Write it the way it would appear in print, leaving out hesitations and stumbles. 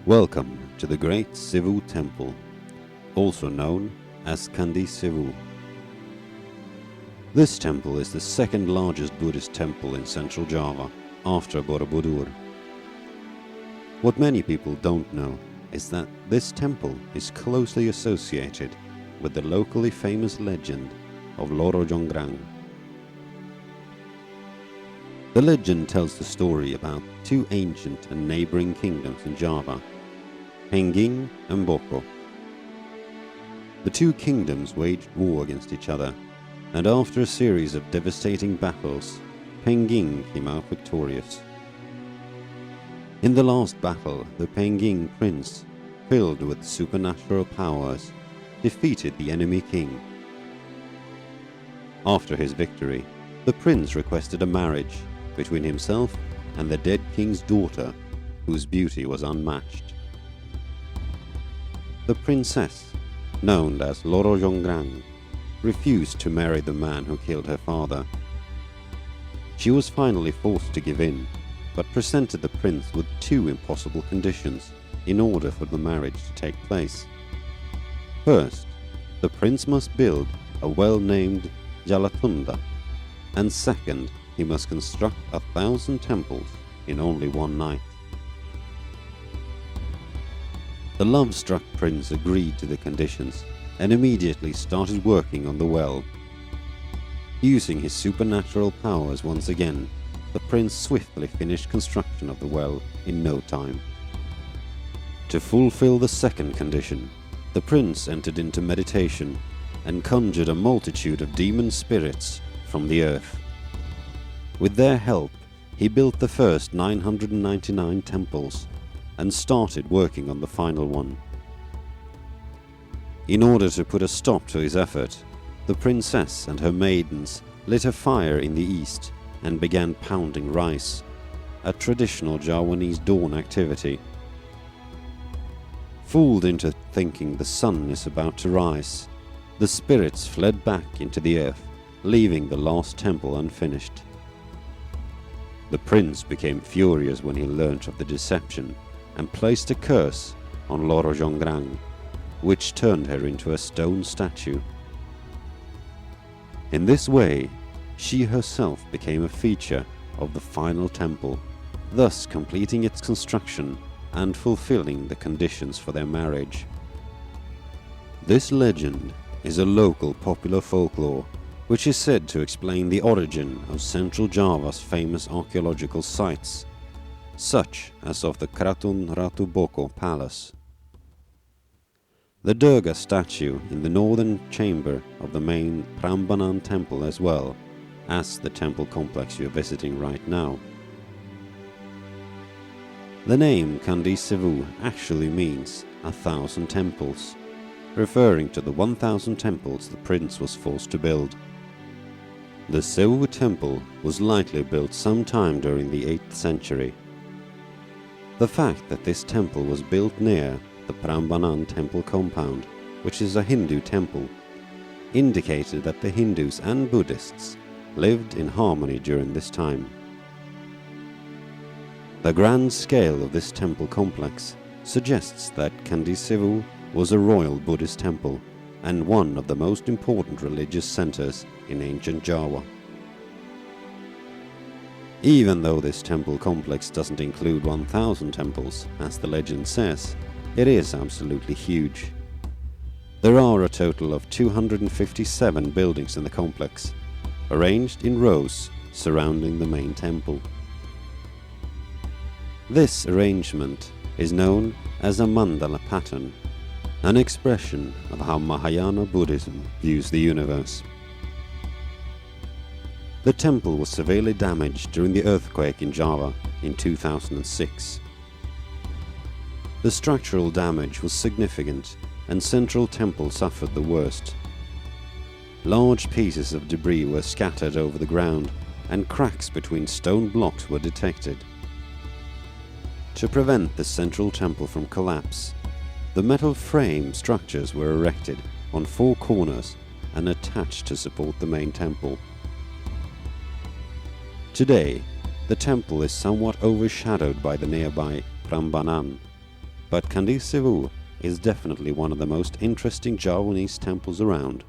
Welcome to the great Sewu Temple, also known as Candi Sewu. This temple is the second largest Buddhist temple in central Java, after Borobudur. What many people don't know is that this temple is closely associated with the locally famous legend of Loro Jonggrang. The legend tells the story about two ancient and neighboring kingdoms in Java, Pengging and Boko. The two kingdoms waged war against each other, and after a series of devastating battles, Pengging came out victorious. In the last battle, the Pengging prince, filled with supernatural powers, defeated the enemy king. After his victory, the prince requested a marriage between himself and the dead king's daughter, whose beauty was unmatched. The princess, known as Loro Jonggrang, refused to marry the man who killed her father. She was finally forced to give in, but presented the prince with two impossible conditions in order for the marriage to take place. First, the prince must build a well-named Jalatunda, and second, he must construct 1,000 temples in only one night. The love-struck prince agreed to the conditions and immediately started working on the well. Using his supernatural powers once again, the prince swiftly finished construction of the well in no time. To fulfill the second condition, the prince entered into meditation and conjured a multitude of demon spirits from the earth. With their help, he built the first 999 temples and started working on the final one. In order to put a stop to his effort, the princess and her maidens lit a fire in the east and began pounding rice, a traditional Javanese dawn activity. Fooled into thinking the sun is about to rise, the spirits fled back into the earth, leaving the last temple unfinished. The prince became furious when he learnt of the deception and placed a curse on Loro Jonggrang, which turned her into a stone statue. In this way, she herself became a feature of the final temple, thus completing its construction and fulfilling the conditions for their marriage. This legend is a local popular folklore which is said to explain the origin of central Java's famous archaeological sites, such as of the Kraton Ratu Boko Palace. The Durga statue in the northern chamber of the main Prambanan temple, as well as the temple complex you are visiting right now. The name Candi Sewu actually means 1,000 temples, referring to the 1,000 temples the prince was forced to build. The Sewu Temple was likely built sometime during the 8th century. The fact that this temple was built near the Prambanan temple compound, which is a Hindu temple, indicated that the Hindus and Buddhists lived in harmony during this time. The grand scale of this temple complex suggests that Candi Sewu was a royal Buddhist temple and one of the most important religious centers in ancient Java. Even though this temple complex doesn't include 1,000 temples, as the legend says, it is absolutely huge. There are a total of 257 buildings in the complex, arranged in rows surrounding the main temple. This arrangement is known as a mandala pattern, an expression of how Mahayana Buddhism views the universe. The temple was severely damaged during the earthquake in Java in 2006. The structural damage was significant, and Central Temple suffered the worst. Large pieces of debris were scattered over the ground, and cracks between stone blocks were detected. To prevent the Central Temple from collapse, the metal frame structures were erected on 4 corners and attached to support the main temple. Today, the temple is somewhat overshadowed by the nearby Prambanan, but Candi Sewu is definitely one of the most interesting Javanese temples around.